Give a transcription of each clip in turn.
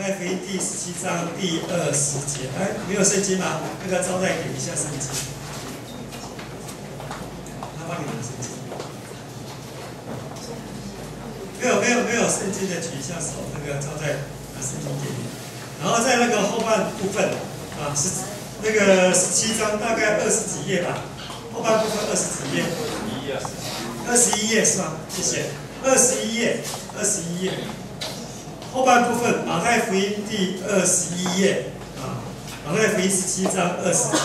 太福音第17章第20节。哎，没有圣经吗？那个招待给一下圣经。他帮你拿圣经。没有圣经的举一下手，那个招待拿圣经给你。然后在那个后半部分啊，那个17章大概20几页吧，后半部分20几页。21页是吗？谢谢。21页。后半部分，马太福音第21页啊，马太福音17章20节。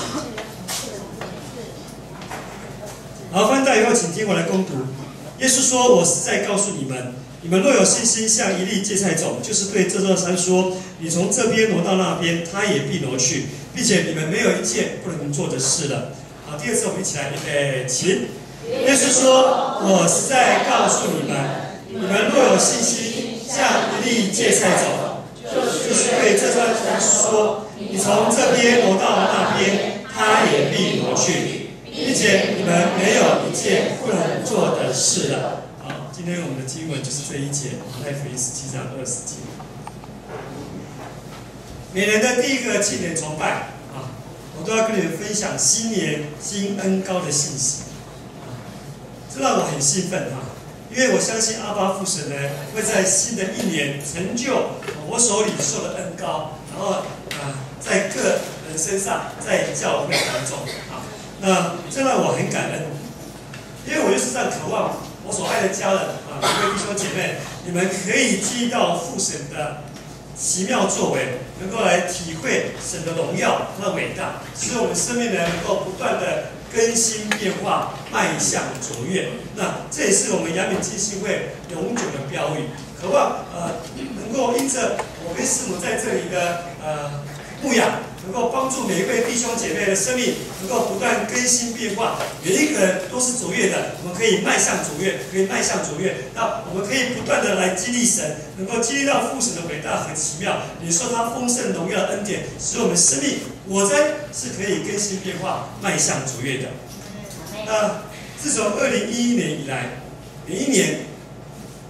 好，翻到以后，请听我来攻读。耶稣说：“我实在告诉你们，你们若有信心，像一粒芥菜种，就是对这座山说：你从这边挪到那边，它也必挪去，并且你们没有一件不能做的事了。”好，第二次我们一起来，预备，起。耶稣说：“我实在告诉你们，你们若有信心，像一粒芥菜种，就是对这座山说：你从这边挪到那边，它也必挪去，并且你们没有一件不能做的事了。”好，今天我们的经文就是这一节，马太福音17章20节。每年的第一个庆典崇拜啊，我都要跟你们分享新年新恩膏的信息。这让我很兴奋啊，因为我相信阿爸父神呢会在新的一年成就我手里受的恩膏，然后在个人身上，在教会当中啊，那这让我很感恩，因为我就是这样渴望我所爱的家人啊，各位弟兄姐妹，你们可以经历到父神的奇妙作为，能够来体会神的荣耀、他的伟大，使我们生命呢能够不断的更新变化，迈向卓越。那这也是我们阳明基金会永久的标语。渴望能够因着我跟师母在这里的牧养，能够帮助每一位弟兄姐妹的生命能够不断更新变化。每一个人都是卓越的，我们可以迈向卓越，那我们可以不断的来经历神，能够经历到父神的伟大和奇妙，领受他丰盛荣耀的恩典，使我们生命我在是可以更新变化，迈向卓越的。那自从2011年以来，每一年，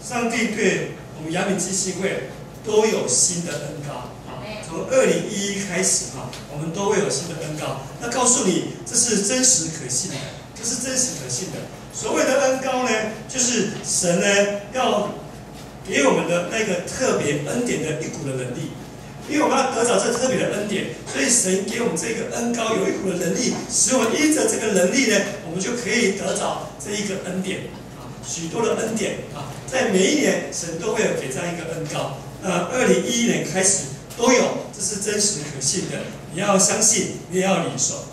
上帝对我们阳明基金会都有新的恩膏啊。从2011开始啊，我们都会有新的恩膏。那告诉你，这是真实可信的，所谓的恩膏呢，就是神呢要给我们的那个特别恩典的一股的能力。因为我们要得着这特别的恩典，所以神给我们这个恩膏有一股的能力，使我们因着这个能力呢，我们就可以得着这一个恩典啊，许多的恩典啊，在每一年神都会有给这样一个恩膏。2011年开始都有，这是真实可信的，你要相信，你也要领受。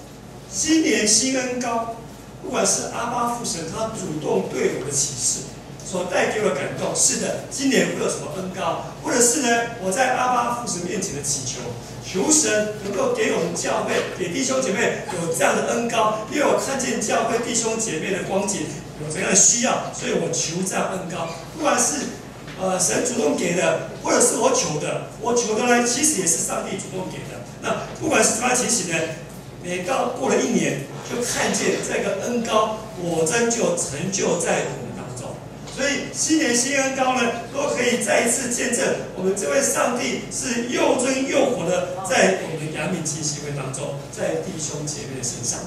新年新恩膏，不管是阿爸父神他主动对我的启示所带给我的感动，是的，今年会有什么恩膏，或者是呢，我在阿爸父神面前的祈求，求神能够给我们教会，给弟兄姐妹有这样的恩膏，因为我看见教会弟兄姐妹的光景有怎样的需要，所以我求这样恩膏，不管是神主动给的，或者是我求的呢，其实也是上帝主动给的。那不管是什么情形呢，每到过了一年，就看见这个恩膏果真就成就在我们当中。所以新年新恩膏呢，都可以再一次见证我们这位上帝是又真又活的，在我们阳明基金会当中，在弟兄姐妹的身上。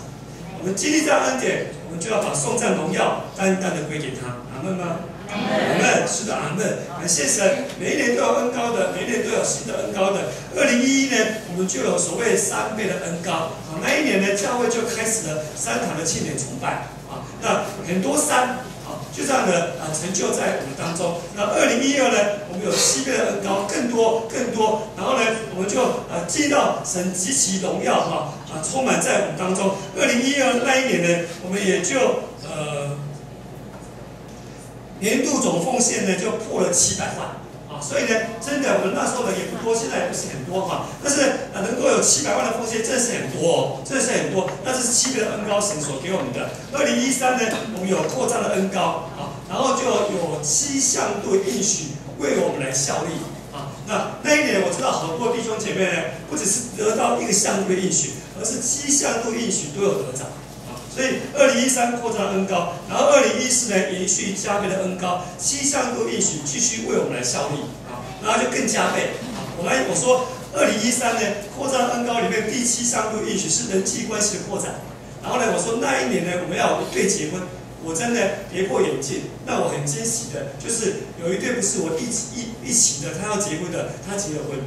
我们经历这样恩典，我们就要把颂赞荣耀单单的归给他。阿门吗？阿门，是的，阿门。感谢神，每一年都有恩膏的，每一年都有新的恩膏的。2011年，我们就有所谓3倍的恩膏。好，那一年呢，教会就开始了3堂的庆典崇拜。啊，那很多山。就这样的成就在我们当中。那2012呢，我们有7倍的恩膏，更多。然后呢，我们就进到神极其荣耀充满在我们当中。2012那一年呢，我们也就年度总奉献呢就破了700万。所以呢，真的我们那时候呢也不多，现在也不是很多但是能够有700万的奉献，真是很多那这是7倍的恩膏，神所给我们的。2013呢，我们有扩张的恩膏然后就有7项度应许为我们来效力那一年我知道好多弟兄姐妹呢，不只是得到1个项度的应许，而是7项度应许都有得着。所以2013扩张恩膏，然后2014呢延续加倍的恩膏，7项度应许继续为我们来效力然后就更加倍我说2013呢，扩张恩高里面第7项度应许是人际关系的扩展。然后呢，我说那一年呢，我们要有一对结婚，我真的跌破眼镜。那我很惊喜的，就是有一对不是我一起的，他要结婚的，他结了婚。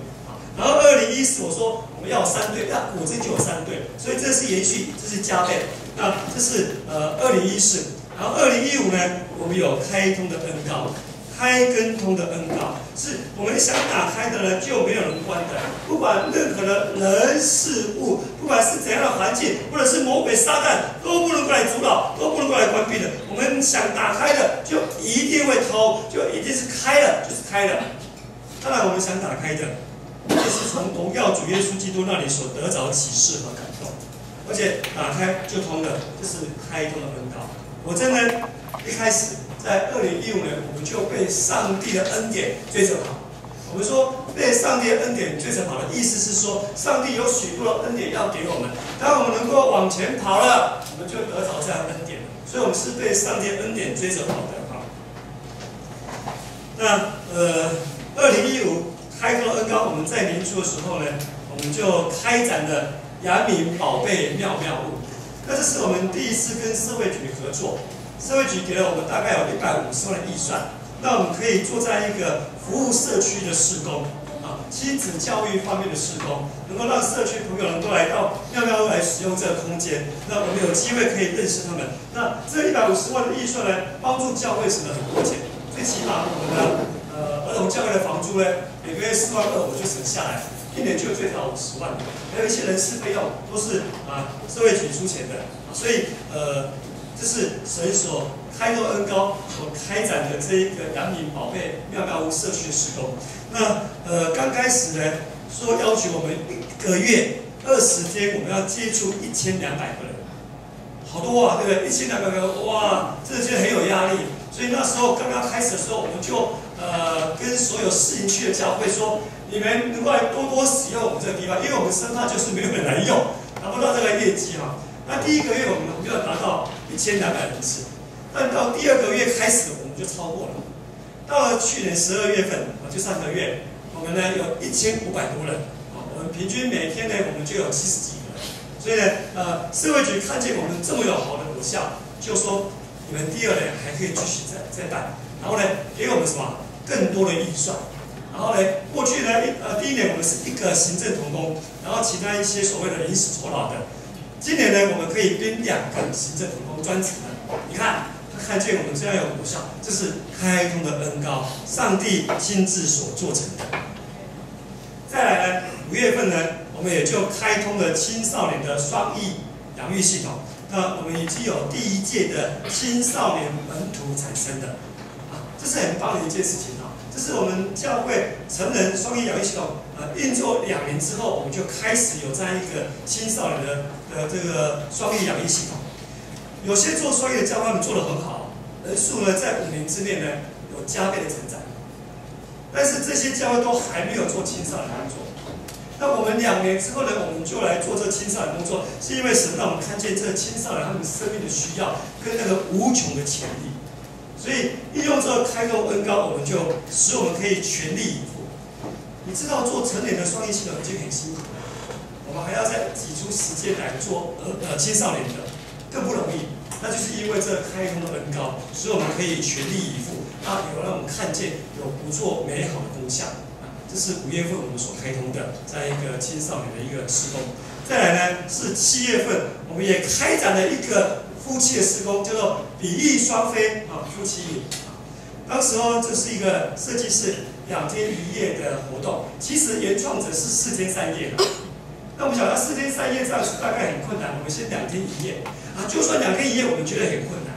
然后2014我说我们要有3对，那果真就有3对，所以这是延续，这是加倍。那这是2014，然后2015呢，我们有开通的恩高。开跟通的恩高，是我们想打开的呢，就没有人关的。不管任何的人事物，不管是怎样的环境，或者是魔鬼撒旦，都不能过来阻挠，都不能过来关闭的。我们想打开的，就一定会通，就一定是开了，就是开了。当然，我们想打开的，也是从荣耀主耶稣基督那里所得着启示和感动，而且打开就通了，这是开通的恩高。我真的一开始。在2015年，我们就被上帝的恩典追着跑。我们说被上帝的恩典追着跑的意思是说，上帝有许多的恩典要给我们，当我们能够往前跑了，我们就得着这样的恩典。所以，我们是被上帝的恩典追着跑的哈。那2015开通恩高，我们在年初的时候呢，我们就开展了阳明宝贝妙妙物。那这是我们第一次跟社会局合作。社会局给了我们大概有150万的预算，那我们可以做在一个服务社区的事工亲子教育方面的事工，能够让社区朋友能够来到妙妙屋来使用这个空间，那我们有机会可以认识他们。那这150万的预算呢，帮助教会省了很多钱，最起码我们的儿童教会的房租呢，每个月4万2我就省下来，一年就最少50万，还有一些人事费用都是社会局出钱的，所以这是神所开拓恩高所开展的这一个阳明宝贝妙妙屋社区的事工。那刚开始呢，说要求我们1个月20天，我们要接触1200个人，好多啊，对不对？1200个人，哇，这就很有压力。所以那时候刚刚开始的时候，我们就跟所有市营区的教会说，你们能够来多多使用我们这个地方，因为我们生怕就是没有人来用，拿不到这个业绩哈。那第1个月我们就要达到1200人次，但到第2个月开始我们就超过了。到了去年12月份就上个月，我们呢有1500多人，我们平均每天呢我们就有70几个人。所以呢，社会局看见我们这么有好的果效，就说你们第2年还可以继续再带，然后呢给我们什么更多的预算。然后呢，过去呢第1年我们是1个行政同工，然后其他一些所谓的临时酬劳的。今年呢，我们可以编2个行政同工专职的。你看，他看见我们这样有果效，这是开通的恩高，上帝亲自所做成的。再来呢，5月份呢，我们也就开通了青少年的双益养育系统。那我们已经有第1届的青少年门徒产生的，这是很棒的一件事情啊！这是我们教会成人双益养育系统运作2年之后，我们就开始有这样一个青少年的这个双益养育系统。有些做双益的教会他们做得很好，人数呢在5年之内呢有加倍的成长。但是这些教会都还没有做青少年工作。那我们2年之后呢，我们就来做这青少年工作，是因为神让我们看见这青少年他们生命的需要跟那个无穷的潜力。所以利用这个开通恩高，我们就使我们可以全力以赴。你知道做成年的双益系统已经很辛苦了，我们还要再挤出时间来做青少年的，更不容易。那就是因为这开通的恩高，所以我们可以全力以赴，有让我们看见有不错美好的功效。这是5月份我们所开通的，在一个青少年的一个事工。再来呢是7月份，我们也开展了一个夫妻的事工，叫做比翼双飞夫妻营。当时候这是一个设计是2天1夜的活动，其实原创者是4天3夜。那我们晓得4天3夜这样子大概很困难，我们先2天1夜就算2天1夜，我们觉得很困难，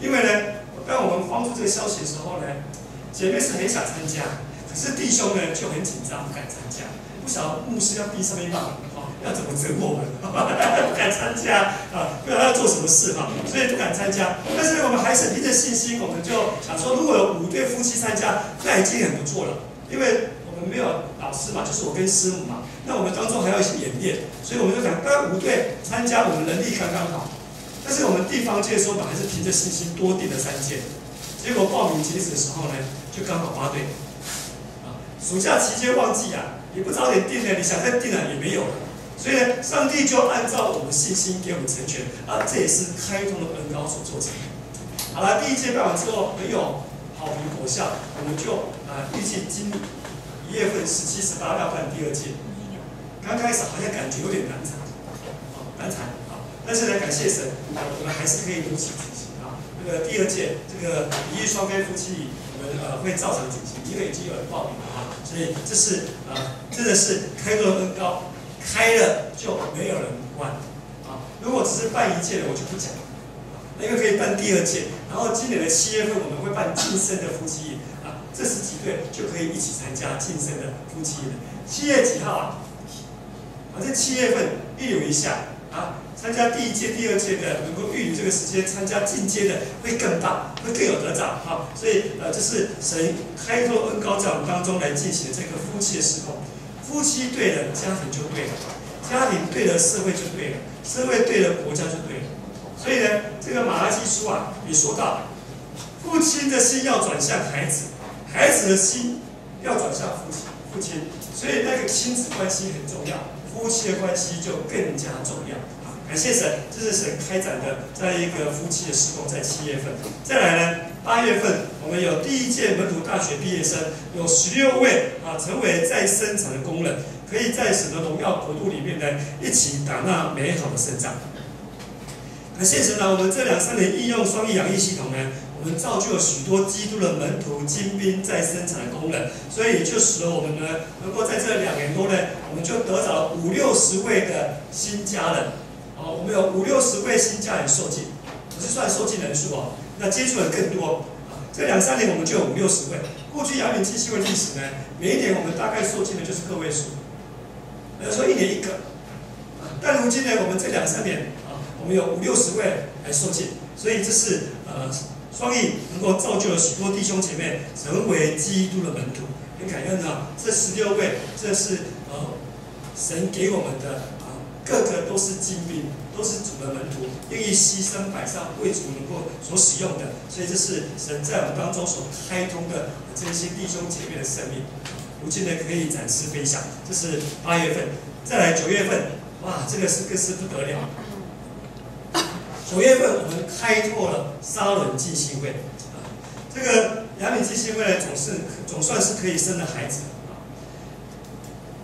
因为呢，当我们放出这个消息的时候呢，姐妹是很想参加，可是弟兄呢就很紧张，不敢参加，不晓得牧师要逼上面骂要怎么折磨我们，不敢参加不知道要做什么事所以不敢参加。但是我们还是凭着信心，我们就想说，如果有5对夫妻参加，那已经很不错了，因为我们没有老师嘛，就是我跟师母嘛，那我们当中还要一些演练，所以我们就想，5对参加，我们能力刚刚好。但是我们地方界的时候，我们还是凭着信心多订了3届，结果报名截止的时候呢，就刚好8对。暑假期间旺季也你不早点定呢，你想再定了也没有了。所以呢，上帝就按照我们信心给我们成全啊，这也是开通的恩膏所做成的。好了，第一届办完之后很有好评果效，我们就预计今1月份17、18要办第2届。刚开始好像感觉有点难产，但是呢，感谢神，我们还是可以如期执行啊。这个第2届这个一日双非夫妻礼，我们会照常进行，因为已经有人报名了啊，所以这是真的是开多恩膏，开了就没有人关啊。如果只是办1届的，我就不讲了，因为可以办第2届，然后今年的7月份我们会办晋升的夫妻礼啊，这10几对就可以一起参加晋升的夫妻礼。7月几号啊？这7月份预留一下啊，参加第1届、第2届的，能够预留这个时间参加进阶的会更棒，会更有得着啊。所以这是神开拓恩膏在我们当中来进行的这个夫妻的事工。夫妻对了，家庭就对了；家庭对了，社会就对了；社会对了，国家就对了。所以呢，这个马拉基书也说到，父亲的心要转向孩子，孩子的心要转向父亲。所以那个亲子关系很重要。夫妻的关系就更加重要啊！感谢神，这是神开展的在一个夫妻的事工，在7月份。再来呢，8月份我们有第1届门徒大学毕业生，有16位成为再生产的工人，可以在神的荣耀国度里面呢，一起打那美好的胜仗。感谢神我们这2、3年应用双益养育系统呢，我们造就了许多基督的门徒、精兵在生产的工人，所以就使得我们呢，能够在这2年多呢，我们就得着50、60位的新家人。我们有50、60位新家人受浸，不是算受浸人数那接触人更多。这2、3年我们就有50、60位。过去阳明基金会历史呢，每一年我们大概受浸的就是个位数，有时候1年1个。但如今呢，我们这2、3年我们有50、60位来受浸，所以这是双益能够造就了许多弟兄姐妹成为基督的门徒，很感恩这16位，这是神给我们的个个都是精兵，都是主的门徒，愿意牺牲摆上为主能够所使用的，所以这是神在我们当中所开通的这些弟兄姐妹的生命，如今呢可以展示分享。这是8月份，再来9月份，哇，这个是更是不得了。9月份我们开拓了沙伦浸信会，这个阳明浸信会呢总算是可以生的孩子。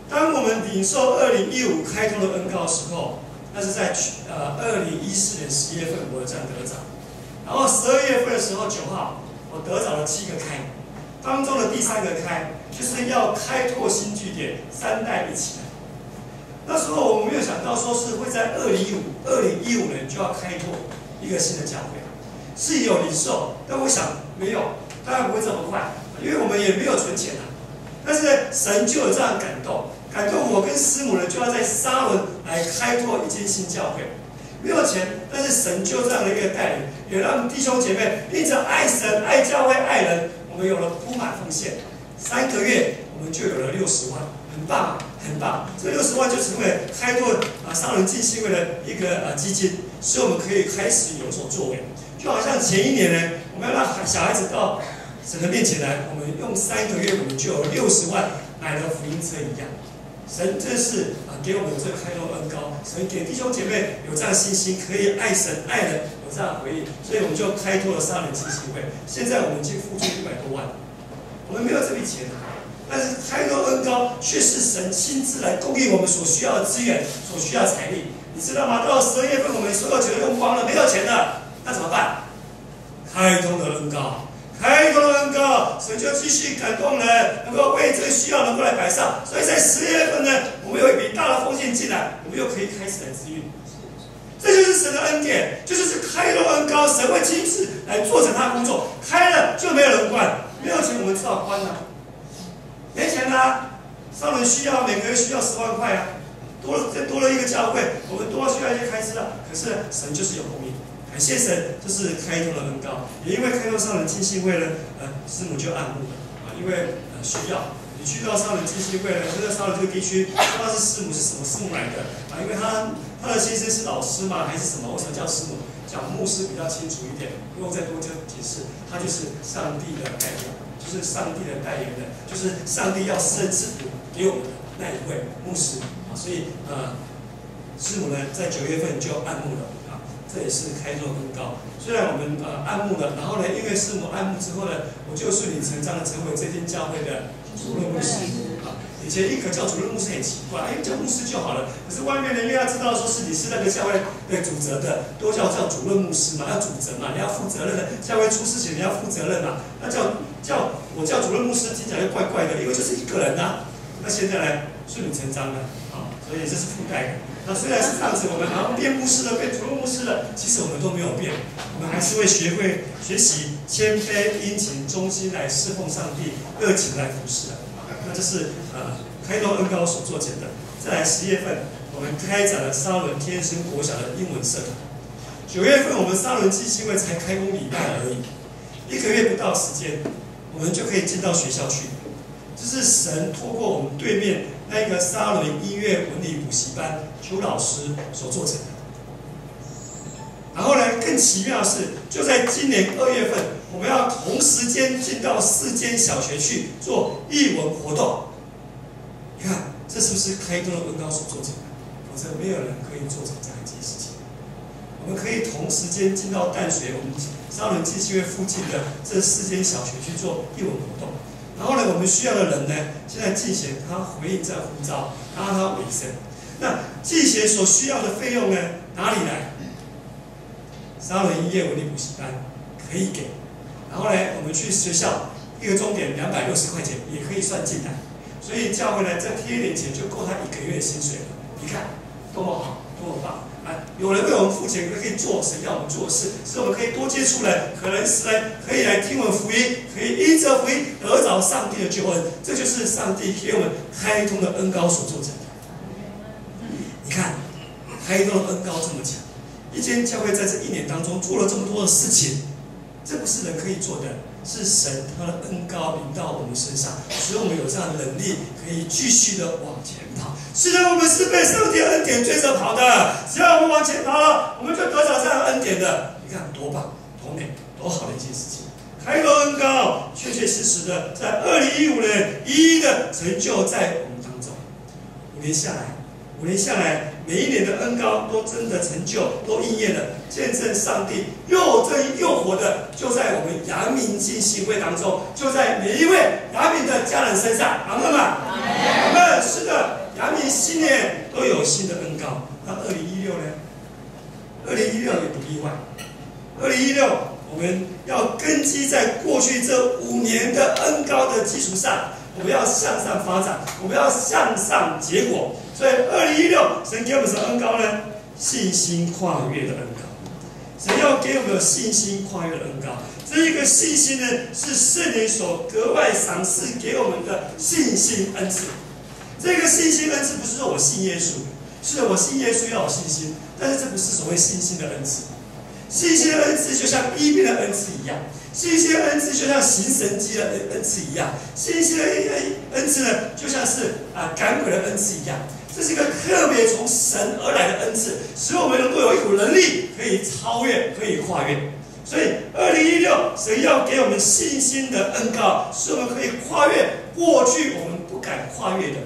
当我们领受2015开拓的恩膏的时候，那是在2014年11月份我这样得着，然后12月份的时候9号我得着了7个开，当中的第3个开就是要开拓新据点，3代一起来。那时候我们没有想到说是会在2015年就要开拓一个新的教会，是有领受，但我想没有，当然不会这么快，因为我们也没有存钱但是呢，神就有这样感动我跟师母呢，就要在沙伦来开拓一间新教会。没有钱，但是神就这样的一个带领，也让弟兄姐妹因着爱神、爱教会、爱人，我们有了铺满奉献。3个月，我们就有了60万，很棒，很棒。这60万就成为开拓沙伦浸信会的一个基金，使我们可以开始有所作为。就好像前1年呢，我们要让小孩子到神的面前来，我们用3个月，我们就有60万买了福音车一样。神真是给我们有这个开拓恩膏，神给弟兄姐妹有这样的信心，可以爱神爱人，有这样的回应，所以我们就开拓了沙伦浸信会。现在我们已经付出100多万，我们没有这笔钱但是开拓恩膏却是神亲自来供应我们所需要的资源、所需要的财力，你知道吗？到了12月份，我们所有钱都用光了，没有钱了，那怎么办？开拓的恩膏。开拓的恩膏，神就继续感动人，能够为这个需要能够来摆上。所以在10月份呢，我们有一笔大的奉献进来，我们又可以开始来支运。这就是神的恩典，就是开拓恩膏，神会亲自来做成他的工作。开了就没有人管，没有钱我们只好关了。没钱沙伦需要每个月需要10万块多了一个教会，我们多需要一些开支可是神就是有供应。感谢神，这是开拓的恩膏，也因为开拓沙伦浸信会呢，师母就按牧了因为需要你去到沙伦浸信会呢，这个沙伦这个地区，不知道是师母是什么师母来的因为他的先生是老师嘛，还是什么？为什么叫师母？讲牧师比较清楚一点，不用再多解释，他就是上帝的代表，就是上帝的代言人，就是上帝要圣赐给我们的。那一位牧师啊，所以师母呢在9月份就按牧了啊，这也是开拓恩膏。虽然我们按牧了，然后呢，因为师母按牧之后呢，我就顺理成章的成为这间教会的主任牧师啊。以前一个叫主任牧师很奇怪，叫牧师就好了。可是外面人因为要知道说是你是那个教会的主责的，都叫主任牧师嘛，要主责嘛，你要负责任的。教会出事情你要负责任嘛。那我叫主任牧师听起来就怪怪的，因为就是一个人啊。那现在呢，顺理成章了啊，所以这是附带的。那虽然是这样子，我们好像变牧师了，变主任牧师了，其实我们都没有变，我们还是会学习谦卑、殷勤、忠心来侍奉上帝，热情来服侍的。那这是开拓恩膏所做成的。再来10月份，我们开展了沙仑天生国小的英文社团。9月份，我们沙仑基金会才开工礼拜而已，1个月不到时间，我们就可以进到学校去。这是神透过我们对面那个沙仑音乐文理补习班邱老师所做成的。然后呢，更奇妙的是，就在今年2月份，我们要同时间进到4间小学去做艺文活动。你看，这是不是开拓恩膏所做成的？否则没有人可以做成这样一件事情。我们可以同时间进到淡水我们沙仑基金会附近的这4间小学去做艺文活动。然后呢，我们需要的人呢，现在进贤他回应这呼召，让他委身。那进贤所需要的费用呢，哪里来？沙仑音乐文理补习班可以给。然后呢，我们去学校一个钟点260块钱也可以算进来。所以教会呢，再贴一点钱就够他1个月的薪水了。你看，多么好，多么棒！有人为我们付钱，可以做神要我们做的事，使我们可以多接触人，可能是可以来听闻福音，可以因着福音得着上帝的救恩。这就是上帝给我们开通的恩膏所做成的。你看，开通的恩膏这么强，一间教会在这1年当中做了这么多的事情，这不是人可以做的，是神他的恩膏临到我们身上，使我们有这样的能力，可以继续的往前跑。虽然我们是被上帝的恩典追着跑的，只要我们往前跑了，我们就得着这样的恩典的。你看多棒、多美、多好的一件事情！开拓恩膏，确确实实的在2015年一一的成就在我们当中。5年下来，每一年的恩膏都真的成就，都应验了，见证上帝又真又活的，就在我们阳明浸信会当中，就在每一位阳明的家人身上。阿们吗？阿们。是的。阳明新年都有新的恩膏，那2016呢？2016也不例外。2016我们要根基在过去这5年的恩膏的基础上，我们要向上发展，我们要向上结果。所以2016神给我们什么恩膏呢？信心跨越的恩膏。神要给我们有信心跨越的恩膏。这一个信心呢，是圣灵所格外赏赐给我们的信心恩赐。这个信心恩赐不是说我信耶稣，是我信耶稣要有信心，但是这不是所谓信心的恩赐。信心的恩赐就像医病的恩赐一样，信心的恩赐就像行神迹的恩赐一样，信心的恩赐呢，就像是赶鬼的恩赐一样。这是一个特别从神而来的恩赐，使我们能够有一股能力可以超越，可以跨越。所以2016神要给我们信心的恩膏，使我们可以跨越过去我们不敢跨越的。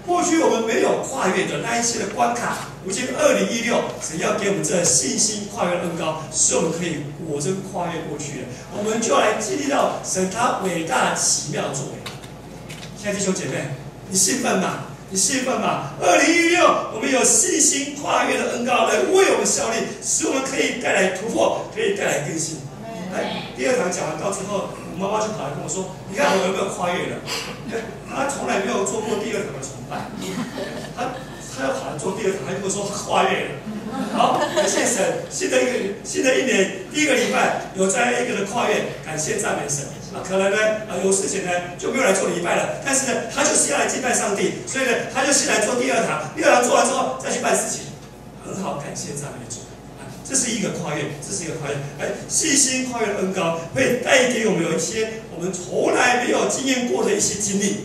过去我们没有跨越的那一些的关卡，如今2016，神要给我们这信心跨越的恩膏，使我们可以果真跨越过去了。我们就来经历到神他伟大奇妙作为。亲爱的弟兄姐妹，你兴奋吗？你兴奋吗？2016，我们有信心跨越的恩膏来为我们效力，使我们可以带来突破，可以带来更新。第2堂讲完到之后，我妈妈就跑来跟我说：“你看我有没有跨越了？”她从来没有做过第2堂的崇拜，她要跑来做第2堂，她就跟我说跨越了。好，感谢神，新的一年第1个礼拜有这样一个的跨越，感谢赞美神。可能呢有事情呢就没有来做礼拜了，但是呢他就是要来敬拜上帝，所以呢他就先来做第2堂，第2堂做完之后再去办事情，很好，感谢赞美主。这是一个跨越，这是一个跨越。信心跨越的恩膏会带给我们有一些我们从来没有经验过的一些经历，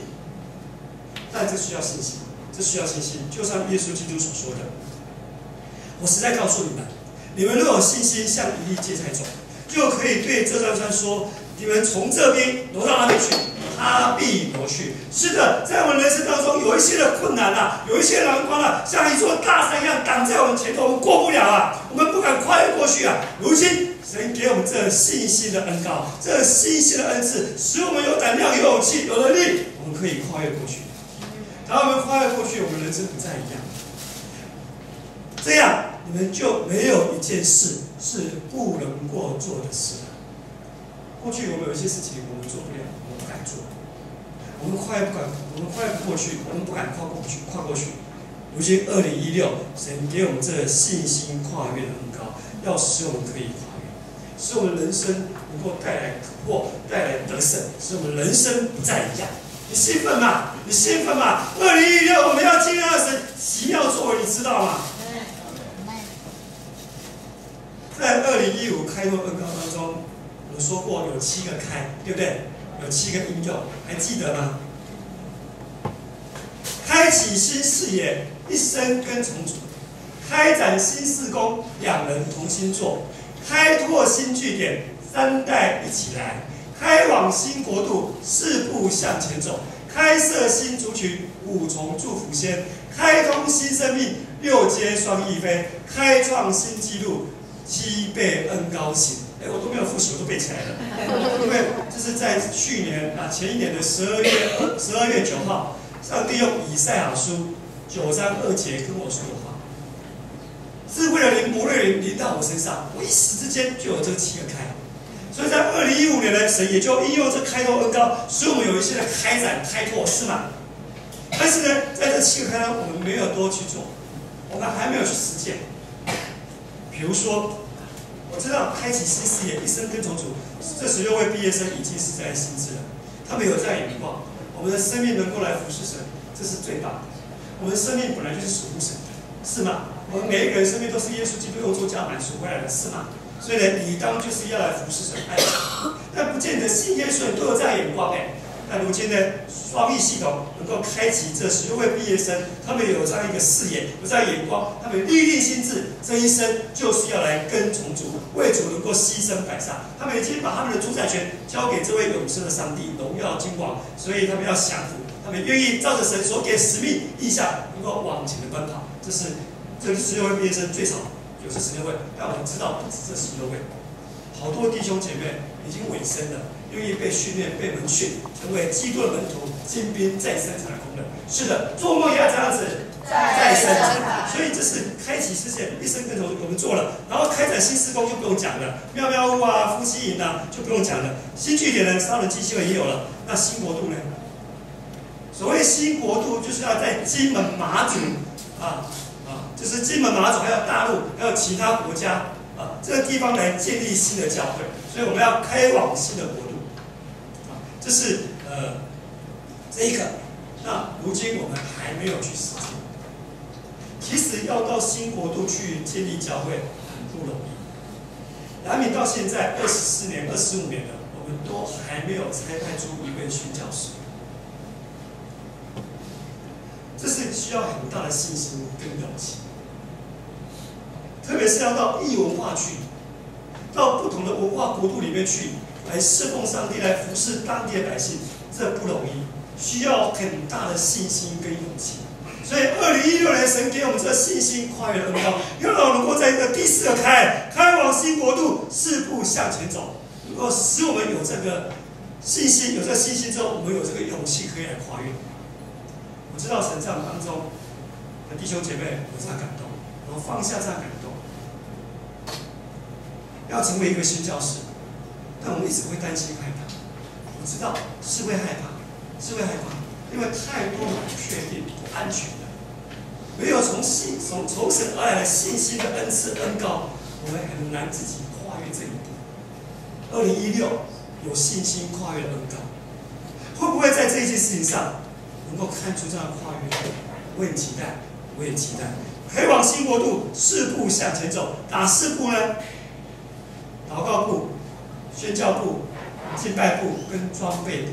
但这需要信心，这需要信心。就像耶稣基督所说的：“我实在告诉你们，你们若有信心，像一粒芥菜种，就可以对这座山说：你们从这边挪到那边去，他必挪去。是的，在我们人生当中，有一些的困难啊，有一些难关啊，像一座大山一样挡在我们前头，我们过不了啊，我们不敢跨越过去啊。如今，神给我们这信心的恩膏，这信心的恩赐，使我们有胆量、有勇气、有能力，我们可以跨越过去。当我们跨越过去，我们人生不再一样。这样，你们就没有一件事是不能够做的事了。过去我们有一些事情我们做不了，我们不敢做，我们跨越不过去，我们不敢跨过去。如今2016，神给我们这信心跨越的恩膏，要使我们可以跨越，使我们人生能够带来突破，带来得胜，使我们人生不再一样。你兴奋吗？你兴奋吗？2016，我们要经历到神奇妙作为，你知道吗？在2015开拓恩膏当中，我们说过有7个开，对不对？有7个应用，还记得吗？开启新视野，一生跟从主；开展新事工，2人同心做；开拓新据点，3代一起来；开往新国度，4步向前走；开设新族群，5重祝福先；开通新生命，6阶双翼飞；开创新纪录。7倍恩膏型，我都没有复习，我都背起来了。因为这是在去年前一年的12月9号，上帝用以赛亚书9章2节跟我说的话，智慧的灵、谋略灵临到我身上，我一时之间就有这7个开。所以在2015年呢，神也就应用这开拓恩膏，使我们有一些的开展、开拓，是吗？但是呢，在这7个开呢，我们没有多去做，我们还没有去实践。比如说，我知道开启新视野，一生跟从主，这16位毕业生已经是在心智了，他们有这样眼光，我们的生命能够来服侍神，这是最棒的。我们的生命本来就是属乎神的，是吗？我们每一个人生命都是耶稣基督用作加满赎回来的，是吗？所以呢，理当就是要来服侍神、爱神。但不见得信耶稣人都有这样眼光那如今呢，双翼系统能够开启这16位毕业生，他们有这样一个视野，有这样眼光，他们立定心志，这一生就是要来跟从主，为主能够牺牲摆上。他们已经把他们的主宰权交给这位永生的上帝，荣耀君王，所以他们要降服，他们愿意照着神所给使命意向，能够往前的奔跑。这16位毕业生最少有这16位，但我们知道不止这16位，好多弟兄姐妹已经委身了。愿意被训练、被门训，成为基督的门徒，精兵在生产的工人。是的，做梦也要这样子，在生产。所以这是开启世界，一生跟从我们做了，然后开展新事工就不用讲了，妙妙屋啊、夫妻营啊就不用讲了。新据点呢，烧人机器人也有了。那新国度呢？所谓新国度，就是要在金门、马祖就是金门、马祖，还有大陆，还有其他国家这个地方来建立新的教会。所以我们要开往新的国度。这是这一个，那如今我们还没有去实践。其实要到新国度去建立教会很不容易。南闽到现在24年、25年了，我们都还没有差派出一位宣教士，这是需要很大的信心跟勇气。特别是要到异文化去，到不同的文化国度里面去。来侍奉上帝，来服侍当地的百姓，这不容易，需要很大的信心跟勇气。所以2016年，神给我们这信心跨越的恩膏，要让我们能够在这个第4个开往新国度，4步向前走，能够使我们有这个信心，有这个信心之后，我们有这个勇气可以来跨越。我知道神在我们当中的弟兄姐妹有这样感动，然后放下这样感动，要成为一个宣教士。但我们一直会担心害怕，我知道是会害怕，因为太多的不确定、不安全的，没有从神而来的信心的恩赐恩膏，我们很难自己跨越这一步。2016有信心跨越的恩膏，会不会在这一件事情上能够看出这样的跨越？我很期待，我也期待。开往新国度，4步向前走，哪4步呢？祷告部。宣教部、敬拜部跟装备部，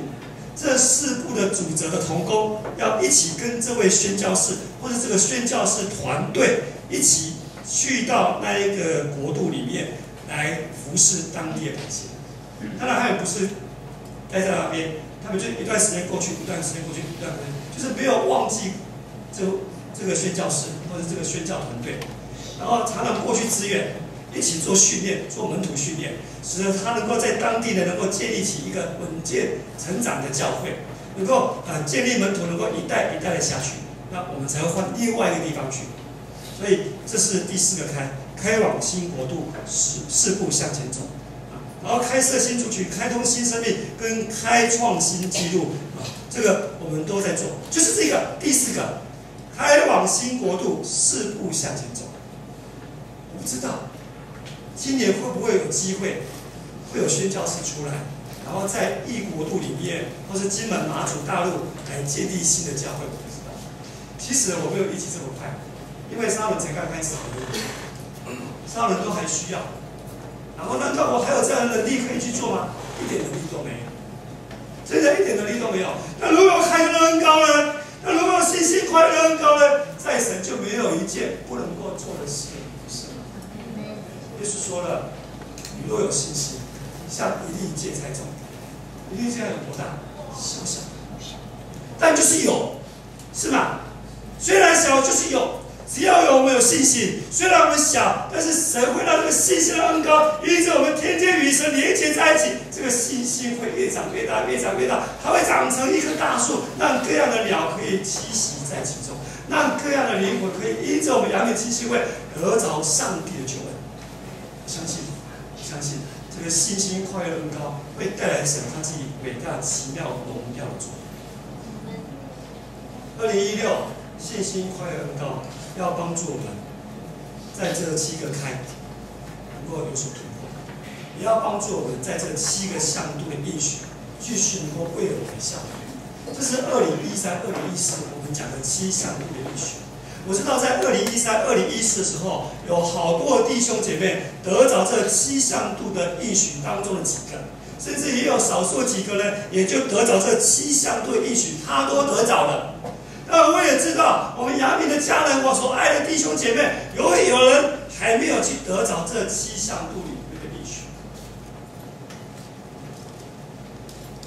这4部的主责的同工，要一起跟这位宣教士或者这个宣教士团队一起去到那一个国度里面来服侍当地的百姓。当然，他们不是待在那边，他们就一段时间过去，一段时间过去，一段时间，就是没有忘记这个宣教士或者这个宣教团队，然后常常过去支援，一起做训练，做门徒训练，使得他能够在当地呢能够建立起一个稳健成长的教会，能够建立门徒，能够一代一代的下去，那我们才会换另外一个地方去。所以这是第4个开往新国度，四步向前走。然后开设新族群，开通新生命，跟开创新纪录这个我们都在做，就是这个第4个，开往新国度，4步向前走。我不知道今年会不会有机会，会有宣教士出来，然后在异国度里面，或是金门、马祖、大陆来建立新的教会，我不知道。其实我没有预期这么快，因为沙伦才刚开始，沙伦都还需要。然后难道我还有这样的能力可以去做吗？一点能力都没有，真的一点能力都没有。那如果开了恩膏呢？那如果信心快乐恩膏呢？在神就没有一件不能够做的事，不是吗？耶稣说了，你若有信心，像一粒芥菜种，一粒芥菜有多大？小小的，但就是有，是吗？虽然小，就是有。只要我们有信心，虽然我们小，但是神会让这个信心的恩膏，因着我们天天与神连接在一起，这个信心会越长越大，越长越大，它会长成一棵大树，让各样的鸟可以栖息在其中，让各样的灵魂可以因着我们阳明基金会得着上帝的救恩。相信这个信心跨越恩膏会带来神他自己伟大奇妙荣耀的作用。2016信心跨越恩膏要帮助我们在这7个开能够有所突破，也要帮助我们在这7个向度的应许继续能够为我们效力。这是2013、2014我们讲的7向度的应许。我知道在2013、2014的时候，有好多弟兄姐妹得着这7向度的应许当中的几个，甚至也有少数几个呢，也就得着这7向度的应许，他都得着了。那我也知道，我们阳明的家人，我所爱的弟兄姐妹，有人还没有去得着这7向度里面的应许。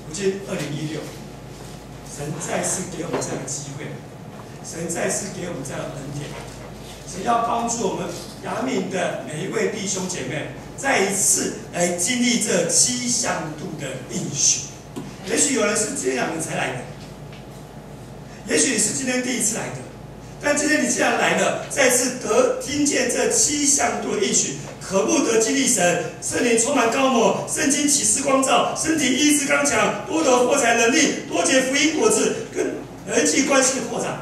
如今2016，神再次给我们这样的机会，神再次给我们这样的恩典，神要帮助我们阳明的每一位弟兄姐妹，再一次来经历这7向度的应许。也许有人是这2年才来的。也许你是今天第一次来的，但今天你既然来了，再次听见这7向度的应许，可不得经历神，圣灵充满高摩，圣经启示光照，身体意志刚强，多得获财能力，多结福音果子，跟人际关系的扩展。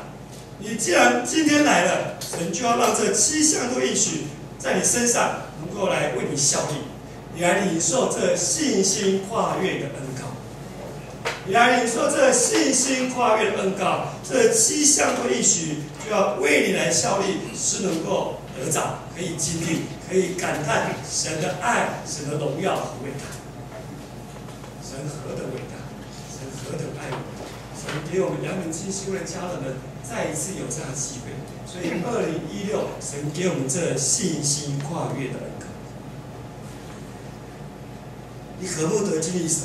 你既然今天来了，神就要让这7向度应许在你身上能够来为你效力，你来领受这信心跨越的恩膏。你来领受这信心跨越的恩膏，这7向度应许就要为你来效力，是能够得着，可以经历，可以感叹神的爱、神的荣耀和伟大。神何等伟大，神何等爱我们，神给我们阳明基金会的家人们再一次有这样的机会。所以2016，神给我们这信心跨越的恩膏。你何不得经历神？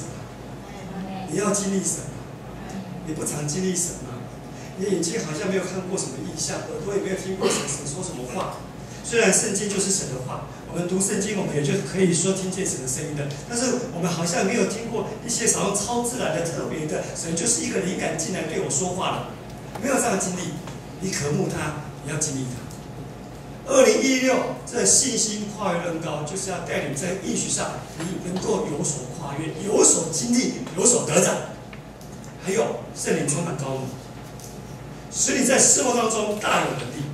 你要经历神吗？你不常经历神吗？你的眼睛好像没有看过什么异象，耳朵也没有听过神说什么话。虽然圣经就是神的话，我们读圣经，我们也就可以说听见神的声音的。但是我们好像没有听过一些好像超自然的、特别的，神就是一个灵感进来对我说话了，没有这样的经历。你渴慕他，你要经历他。2016这信心跨越恩膏，就是要带你在应许上，你能够有所跨越，有所经历，有所得长。还有圣灵充满高摩，使你在侍奉当中大有能力。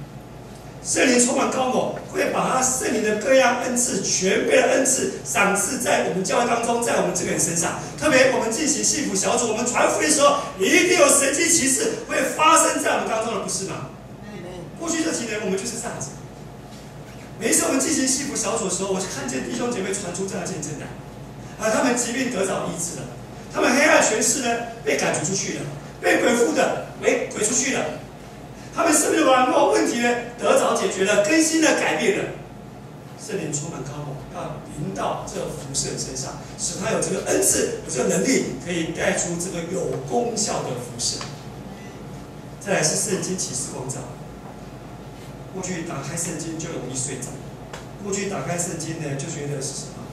圣灵充满高摩，会把他圣灵的各样恩赐、全备的恩赐赏赐在我们教会当中，在我们这个人身上。特别我们进行幸福小组，我们传福音的时候，一定有神迹奇事会发生在我们当中的，不是吗？过去这几年我们就是这样子。每一次我们进行幸福小组的时候，我看见弟兄姐妹传出这样的见证来，他们疾病得着医治了，他们黑暗权势呢被赶逐出去了，被鬼附的鬼出去了，他们生命的软弱问题呢得着解决了，更新了改变了，圣灵充满高摩，要临到这服侍人身上，使他有这个恩赐，有这个能力，可以带出这个有功效的服侍。再来是圣经启示光照。过去打开圣经就容易睡着，过去打开圣经呢就觉得是什么，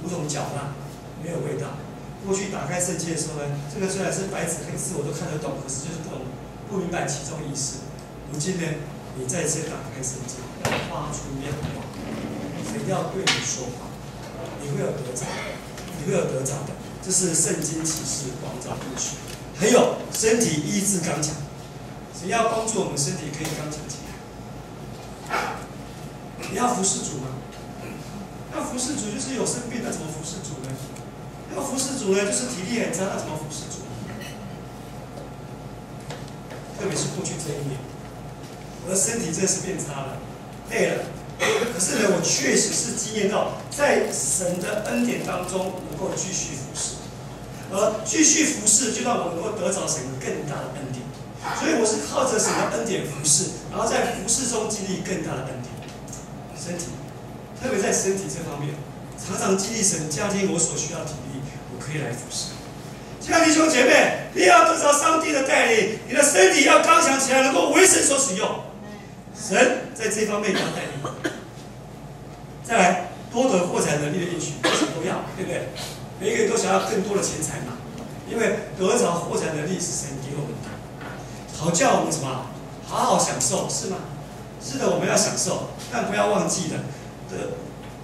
如同搅烂，没有味道。过去打开圣经的时候呢，这个虽然是白纸黑字我都看得懂，可是就是不明白其中意思。如今呢，你再次打开圣经，要发出亮光，神要对你说话，你会有得着，你会有得着的。这是圣经启示光照应许。还有身体医治刚强，神要帮助我们身体可以刚强起来。你要服侍主吗？要服侍主就是有生病，那怎么服侍主呢？要服侍主呢，就是体力很差，那怎么服侍主？特别是过去这一年，我的身体真的是变差了，累了。可是呢，我确实是经验到，在神的恩典当中能够继续服侍，而继续服侍就让我能够得着神更大的恩典。所以我是靠着神的恩典服侍，然后在服侍中经历更大的恩典。身体，特别在身体这方面，常常经历神加添我所需要的体力，我可以来服侍。亲爱的弟兄姐妹，你要得着上帝的带领，你的身体要刚强起来，能够为神所使用。神在这方面要带领你。再来，多得获财能力的应许，什么都要，对不对？每一个人都想要更多的钱财嘛，因为得着获财能力是神给我们的，好叫我们什么好好享受，是吗？是的，我们要享受，但不要忘记了，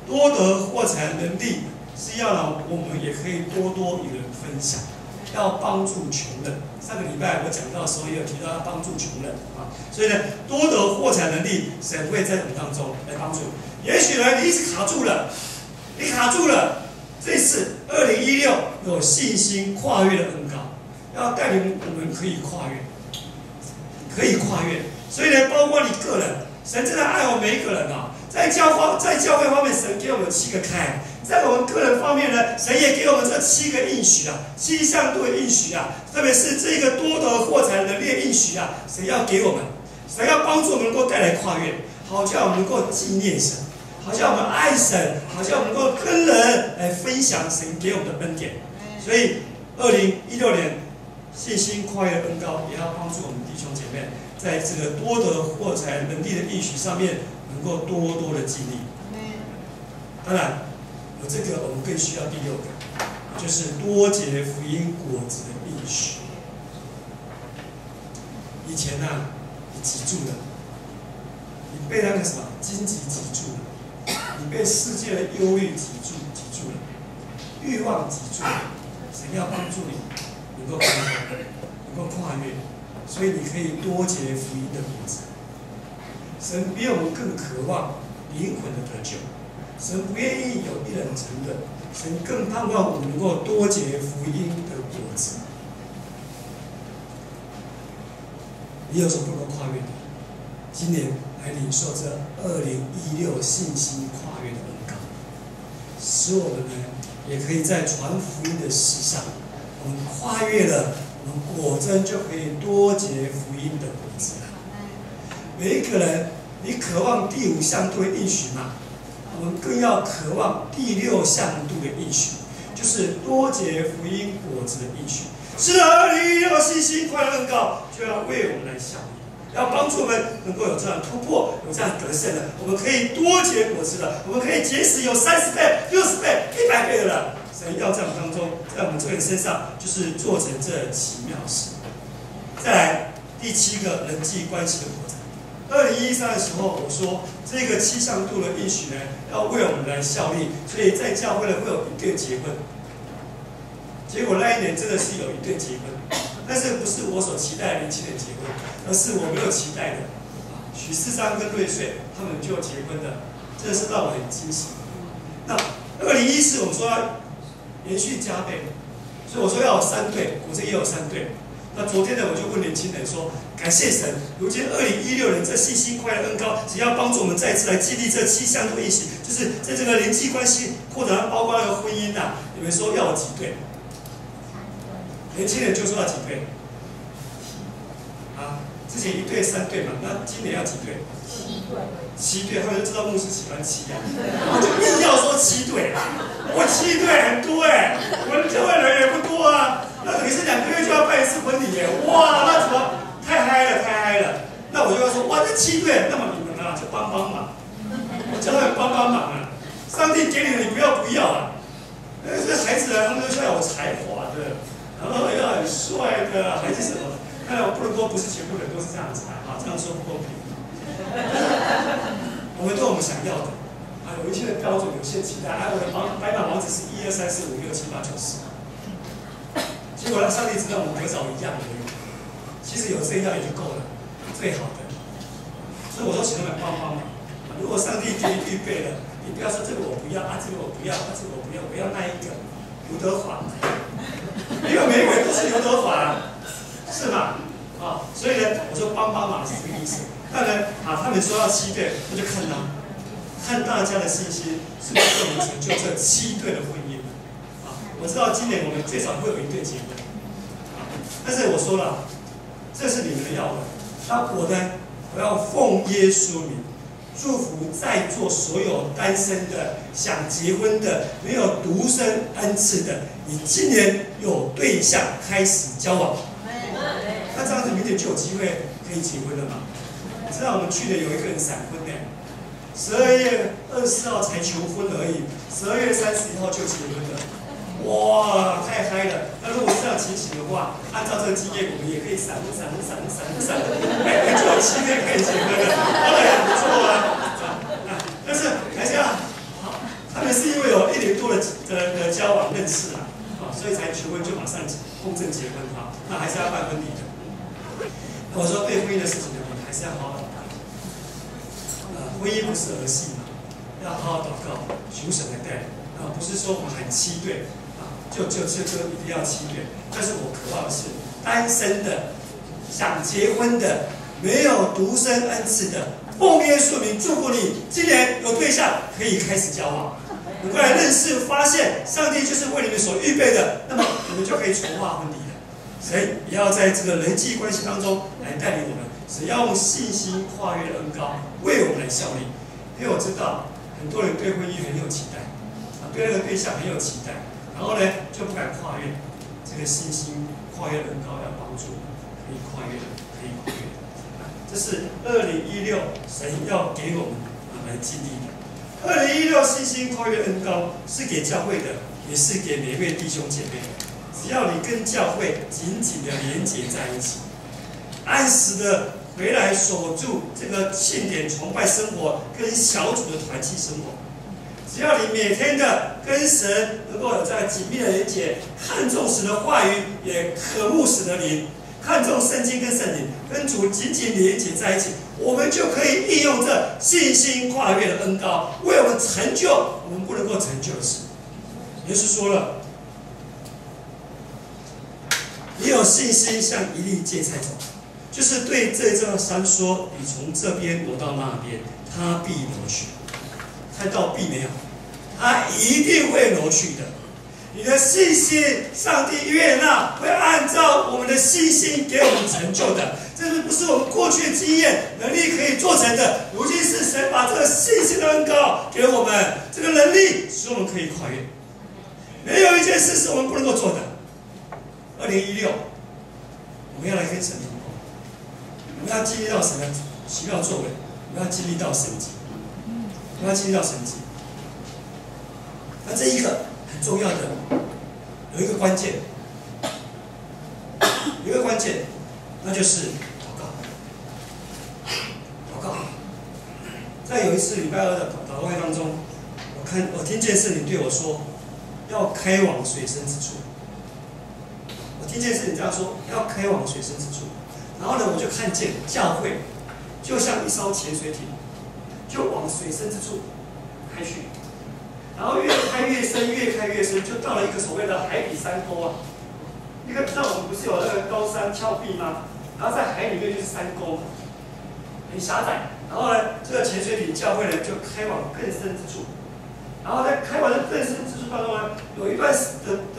多得获财能力是要让我们也可以多多与人分享，要帮助穷人。上个礼拜我讲到的时候也有提到要帮助穷人啊，所以呢，多得获财能力，神会在我们当中来帮助。也许呢，你一直卡住了，你卡住了，这次2016有信心跨越的恩膏，要带领我们可以跨越，可以跨越。所以呢，包括你个人，神真的爱我们每一个人啊。在教会方面，神给我们7个开；在我们个人方面呢，神也给我们这7个应许啊，7项度的应许啊，特别是这个多得获财能力的应许啊，神要给我们，神要帮助我们能够带来跨越，好叫我们能够纪念神，好叫我们爱神，好叫我们能够跟人来分享神给我们的恩典。所以，2016年信心跨越恩膏，也要帮助我们弟兄姐妹。在这个多得获财能力的应许上面，能够多多的经历。当然，有这个，我们更需要第6个，就是多结福音果子的应许。以前呢，你挤住了，你被那个什么荆棘挤住了，你被世界的忧虑挤住了，欲望挤住了。神要帮助你，能够能够跨越。所以你可以多结福音的果子。神比我们更渴望灵魂的得救，神不愿意有一人沉沦，神更盼望我们能够多结福音的果子。你有什么不能跨越的？今年来领受这2016信心跨越的恩膏，使我们呢也可以在传福音的事上，我们跨越了。我们果真就可以多结福音的果子了。每一个人，你渴望第5项度的应许吗？我们更要渴望第6项度的应许，就是多结福音果子的应许。是的，2016信心快乐恩膏就要为我们来效力，要帮助我们能够有这样突破，有这样得胜的，我们可以多结果子的，我们可以结实有30倍、60倍、100倍的了。神要在我们当中，在我们这个人身上，就是做成这奇妙事。再来第7个人际关系的扩展。2013的时候，我说这个7项度的应许呢，要为我们来效力，所以在教会呢会有1对结婚。结果那一年真的是有1对结婚，但是不是我所期待的年轻人结婚，而是我没有期待的。许世章跟瑞穗他们就结婚了，真的是让我很惊喜。那2014我们说要连续加倍，所以我说要有3对，果真也有3对。那昨天呢，我就问年轻人说：感谢神，如今2016年这信心快乐恩膏，只要帮助我们再次来激励这7项度应许，就是在这个人际关系扩展，包括那个婚姻呐，你们说要有几对？年轻人就说要几对？啊，之前1队3队嘛，那今年要几队？7队，他们就知道牧师喜欢7啊，然后就硬要说7队，我7队很多哎，我们教会人也不多啊，那等于是2个月就要办一次婚礼耶，哇，那怎么太嗨了，太嗨了？那我就要说，哇，这7队，那么你们啊就帮帮忙，我叫他们帮帮忙啊，上帝给你的，你不要啊。这孩子啊，他们都需要有才华的，然后要很帅的，还是什么？当然，我不能说不是全部人都是这样子啊，这样说不公平。我们都有我们想要的，啊，有一些的标准，有些期待。啊，我的白马王子是1、2、3、4、5、6、7、8、9、10，结果让上帝知道我们得找一样而已。其实有这样也就够了，最好的。所以我说，请他们帮帮忙。如果上帝给你预备了，你不要说这个我不要啊，这个我不要啊，这个我不要，我要那一个刘德华，因为每个人都是刘德华，是吗？啊，所以呢，我说帮帮忙是这个意思。当然啊，他们说要7队，那就看大家的信心是不是能成就这7队的婚姻啊。我知道今年我们最少会有1对结婚，啊，但是我说了，这是你们的要的，那我呢，我要奉耶稣名。祝福在座所有单身的、想结婚的、没有独生恩赐的，你今年有对象开始交往，那这样子明年就有机会可以结婚了嘛？你知道我们去年有一个人闪婚呢，12月24号才求婚而已，12月31号就结婚了，哇，太嗨了！那如果是这样情形的话，按照这个经验，我们也可以闪婚，哎，就有7月可以结婚了，当然也不错啊。但是还是要好，他们是因为有1年多的交往认识啊，所以才求婚就马上公证结婚哈，那还是要办婚礼的。那我说对婚姻的事情呢，我们还是要好好祷告。婚姻不是儿戏嘛，要好好祷告，求神的带领啊，不是说我们喊7队啊，就一定要7队。但是我渴望的是单身的、想结婚的、没有独生恩赐的。奉耶稣名祝福你，今年有对象可以开始交往，你过来认识，发现上帝就是为你们所预备的，那么你们就可以筹划婚礼了。神也要在这个人际关系当中来带领我们，只要用信心跨越恩膏为我们来效力。因为我知道很多人对婚姻很有期待，对那个对象很有期待，然后呢就不敢跨越。这个信心跨越恩膏要帮助可以跨越的，可以跨越的。这是2016神要给我们来经历的。2016信心跨越恩膏是给教会的，也是给每一位弟兄姐妹的。只要你跟教会紧紧的连结在一起，按时的回来守住这个庆典崇拜生活跟小组的团契生活，只要你每天的跟神能够有这样紧密的连结，看重神的话语，也渴慕神的灵。看重圣经跟圣灵，跟主紧紧连结在一起，我们就可以利用这信心跨越的恩膏，为我们成就我们不能够成就的事。耶稣说了，你有信心像一粒芥菜种，就是对这座山说，你从这边挪到那边，他必挪去。看到必没有，他一定会挪去的。你的信心，上帝悦纳，会按照我们的信心给我们成就的。这是不是我们过去的经验能力可以做成的？如今是神把这个信心的恩膏给我们，这个能力使我们可以跨越。没有一件事是我们不能够做的。2016，我们要来跟神同工，我们要经历到神的奇妙作为，我们要经历到神迹，我们要经历到神迹。那这一个很重要的，有一个关键，那就是祷告。祷告。在有一次礼拜2的祷告会当中，我听见圣灵对我说，要开往水深之处。我听见圣灵这样说，要开往水深之处。然后呢，我就看见教会就像一艘潜水艇，就往水深之处开去。然后越开越深，越开越深，就到了一个所谓的海底山沟啊。你看，知道我们不是有那个高山峭壁吗？然后在海里面就是山沟，很狭窄。然后呢，这个潜水艇教会呢就开往更深之处。然后在开往更深之处当中呢，有一段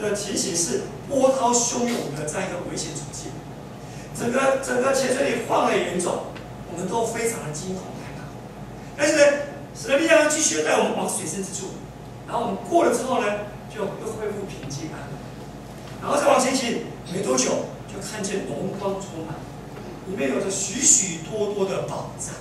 的情形是波涛汹涌的这样一个危险处境。整个潜水艇晃了远走，我们都非常的惊恐害怕。但是呢，神的力量继续带我们往水深之处，然后我们过了之后呢，就又恢复平静安稳。然后再往前行，没多久就看见荣光充满，里面有着许许多多的宝藏。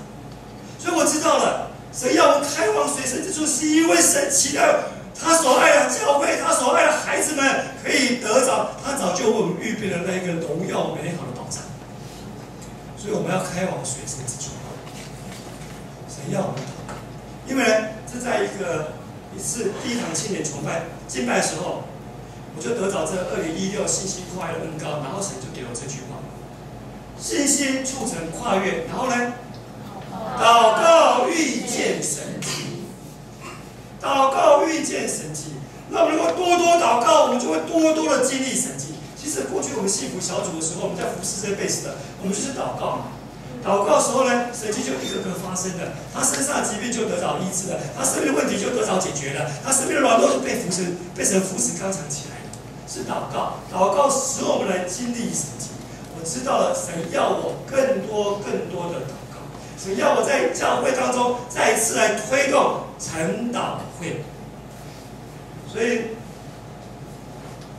所以我知道了，神要我们开往水深之处，是因为神期待他所爱的教会，他所爱的孩子们可以得着他早就为我们预备的那个荣耀美好的宝藏。所以我们要开往水深之处。神要我们祷告，因为呢，这在一次第一堂青年崇拜敬拜的时候，我就得着这2016信心跨越恩膏，然后神就给我这句话：信心促成跨越，然后呢，祷告遇见神迹，祷告遇见神迹。那我们如果多多祷告，我们就会多多的经历神迹。其实过去我们幸福小组的时候，我们在服侍这些被死的，我们就是祷告嘛。祷告的时候呢，神迹就一个个发生的，他身上的疾病就得到医治了，他生命的问题就得到解决了，他生命的软弱就被神扶持刚强起来了。是祷告，祷告使我们来经历神迹。我知道了，神要我更多的祷告，神要我在教会当中再一次来推动晨祷会。所以，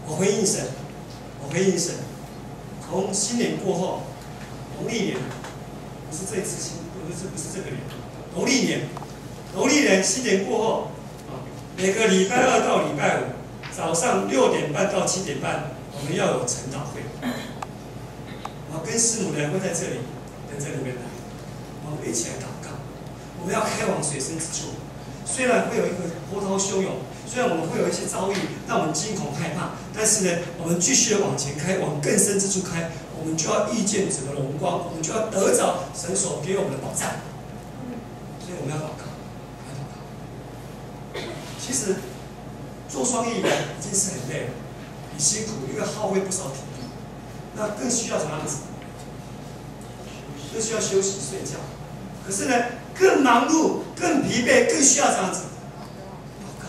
我回应神，从新年过后，农历年。不是这一次不是这个年，农历年新年过后，每个礼拜2到礼拜5早上6点半到7点半，我们要有晨祷会。我跟师母呢会在这里等着你们来，我们一起来祷告。我们要开往水深之处，虽然会有一个波涛汹涌，虽然我们会有一些遭遇让我们惊恐害怕，但是呢，我们继续的往前开，往更深之处开。我们就要遇见主的荣光，我们就要得着神所给我们的宝藏。所以我们要祷告，其实做双艺人已经是很累了，很辛苦，因为耗费不少体力。那更需要怎样子？更需要休息睡觉。可是呢，更忙碌、更疲惫、更需要这样子祷告。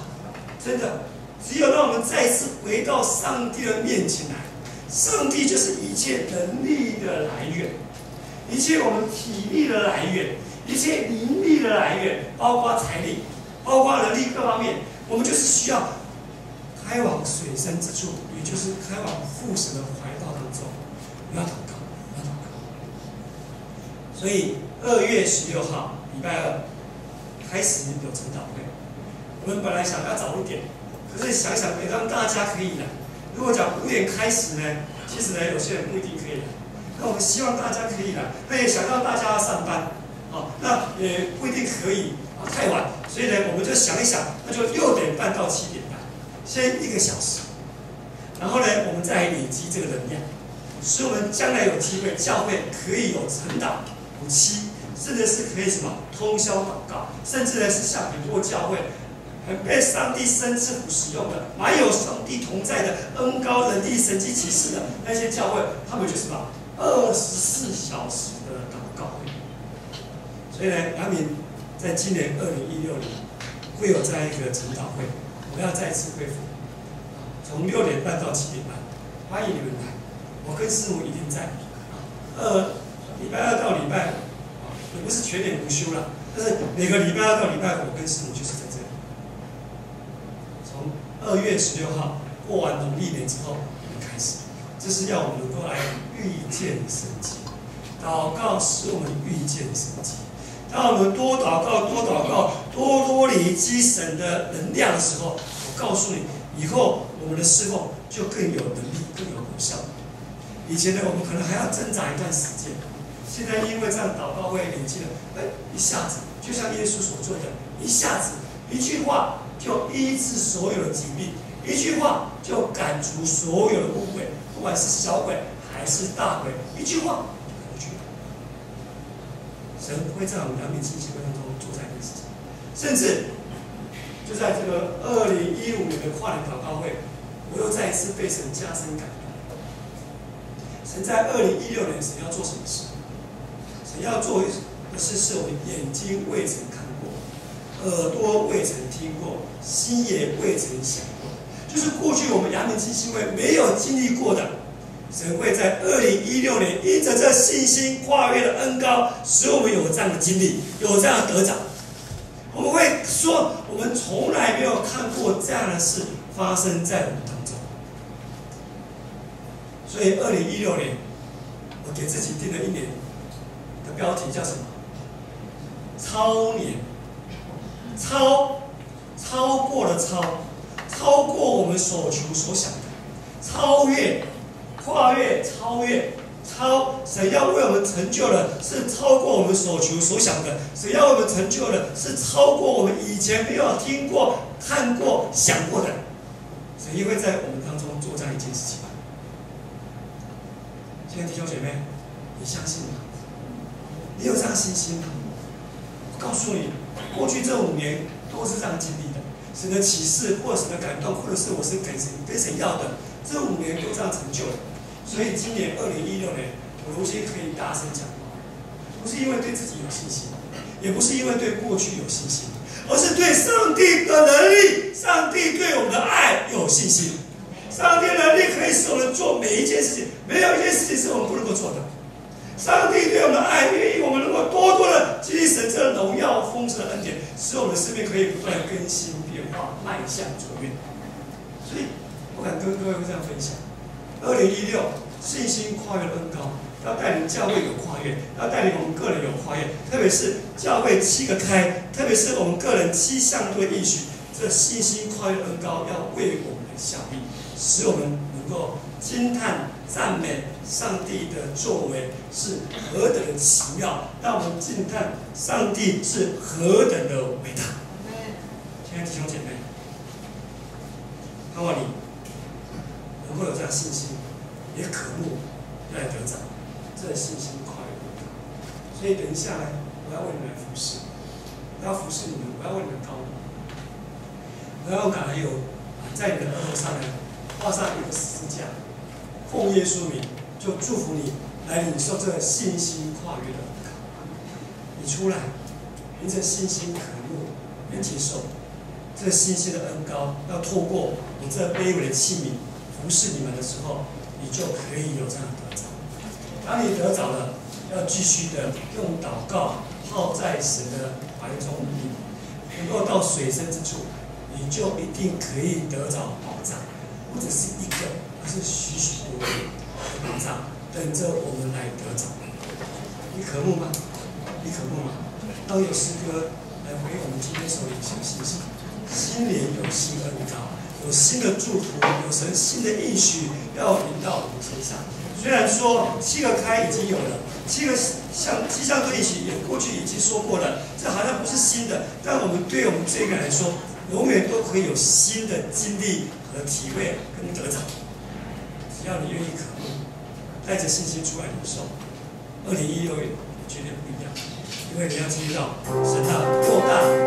真的，只有让我们再一次回到上帝的面前来。上帝就是一切能力的来源，一切我们体力的来源，一切灵力的来源，包括财力，包括能力各方面，我们就是需要开往水深之处，也就是开往父神的怀抱当中。我们要祷告，要祷告。所以2月16号礼拜2开始有晨祷会，我们本来想要早一点，可是想想也让大家可以来。如果讲5点开始呢，其实呢有些人不一定可以来。那我们希望大家可以来，那也想让大家上班，那也不一定可以太晚。所以呢，我们就想一想，那就6点半到7点半，先1个小时，然后呢，我们再来累积这个能量，使我们将来有机会，教会可以有晨祷5期，甚至是可以什么通宵祷告，甚至呢是像很多教会。被上帝深赐福使用的，满有上帝同在的恩膏能力神迹奇事的那些教会，他们就是什么24小时的祷告会。所以呢，阳明在今年2016年会有这样一个晨祷会，我们要再次恢复，从6点半到7点半，欢迎你们来。我跟师母一定在。礼拜2到礼拜5，也不是全年无休了，但是每个礼拜2到礼拜5，我跟师母就是在这里。从2月16号过完农历年之后开始，这是要我们能够来遇见神迹。祷告使我们遇见神迹。当我们多祷告、多累积神的能量的时候，我告诉你，以后我们的侍奉就更有能力、更有果效。以前呢，我们可能还要挣扎一段时间，现在因为这样祷告会累积了，一下子就像耶稣所做的，一下子一句话就医治所有的疾病，一句话就赶除所有的污鬼，不管是小鬼还是大鬼，一句话就赶出去。神会在我们良民信息会当中做这样的事情，甚至就在这个2015年的跨年祷告会，我又再一次被神加深感动。神在2016年，神要做什么事？神要做的事是我们眼睛未曾看过，耳朵未曾听过，心也未曾想过，就是过去我们阳明基金会没有经历过的，神会在2016年因着这信心跨越的恩膏，使我们有这样的经历，有这样的得着。我们会说，我们从来没有看过这样的事发生在我们当中。所以2016年，我给自己定了一年的标题叫什么？超年，超过了超过我们所求所想的，超越、跨越、神要为我们成就的是超过我们所求所想的，神要为我们成就的是超过我们以前没有听过、看过、想过的。神也会在我们当中做这样一件事情。亲爱的弟兄姐妹，你相信吗？你有这样信心吗？我告诉你，过去这5年都是这样经历的。神的启示，或者神的感动，或者是我是给神要的，这5年都这样成就了。所以今年2016年，我如今可以大声讲，不是因为对自己有信心，也不是因为对过去有信心，而是对上帝的能力，上帝对我们的爱有信心。上帝的能力可以使我们做每一件事情，没有一件事情是我们不能够做的。上帝对我们的爱，愿意我们能够多多的经历神这荣耀丰盛的恩典，使我们的生命可以不断更新变化，迈向卓越。所以，我敢跟各位这样分享：2016信心跨越恩膏，要带领教会有跨越，要带领我们个人有跨越，特别是教会7个开，特别是我们个人7项对应许，这信心跨越恩膏要为我们的效力，使我们能够惊叹、赞美上帝的作为是何等的奇妙，让我们惊叹上帝是何等的伟大。亲爱的弟兄姐妹，盼望你能够有这样信心，也渴慕要来得着这信心跨越恩膏。所以等一下来，我要为你们服侍，我要服侍你们，我要为你们高举，我要用橄榄油在你的额头上来画上一个十字架，奉耶稣名，就祝福你来领受这个信心跨越的恩膏。你出来，凭着信心渴慕，并接受这信心的恩膏，要透过你这卑微的器皿服侍你们的时候，你就可以有这样的得着。当你得着了，要继续的用祷告泡在神的怀中里，能够到水深之处，你就一定可以得着保障，不只是一个，而是许许多多的保障等着我们来得着。你渴慕吗？你渴慕吗？当有诗歌来回我们今天所领受的信息，新年有新恩膏，有新的祝福，有神新的应许要临到我们身上。虽然说7个开已经有了，7项对应许也过去已经说过了，这好像不是新的，但我们对我们这个人来说，永远都可以有新的经历和体会跟得着。只要你愿意渴慕，带着信心出来领受，2016年绝对不一样，因为你要经历到神大又大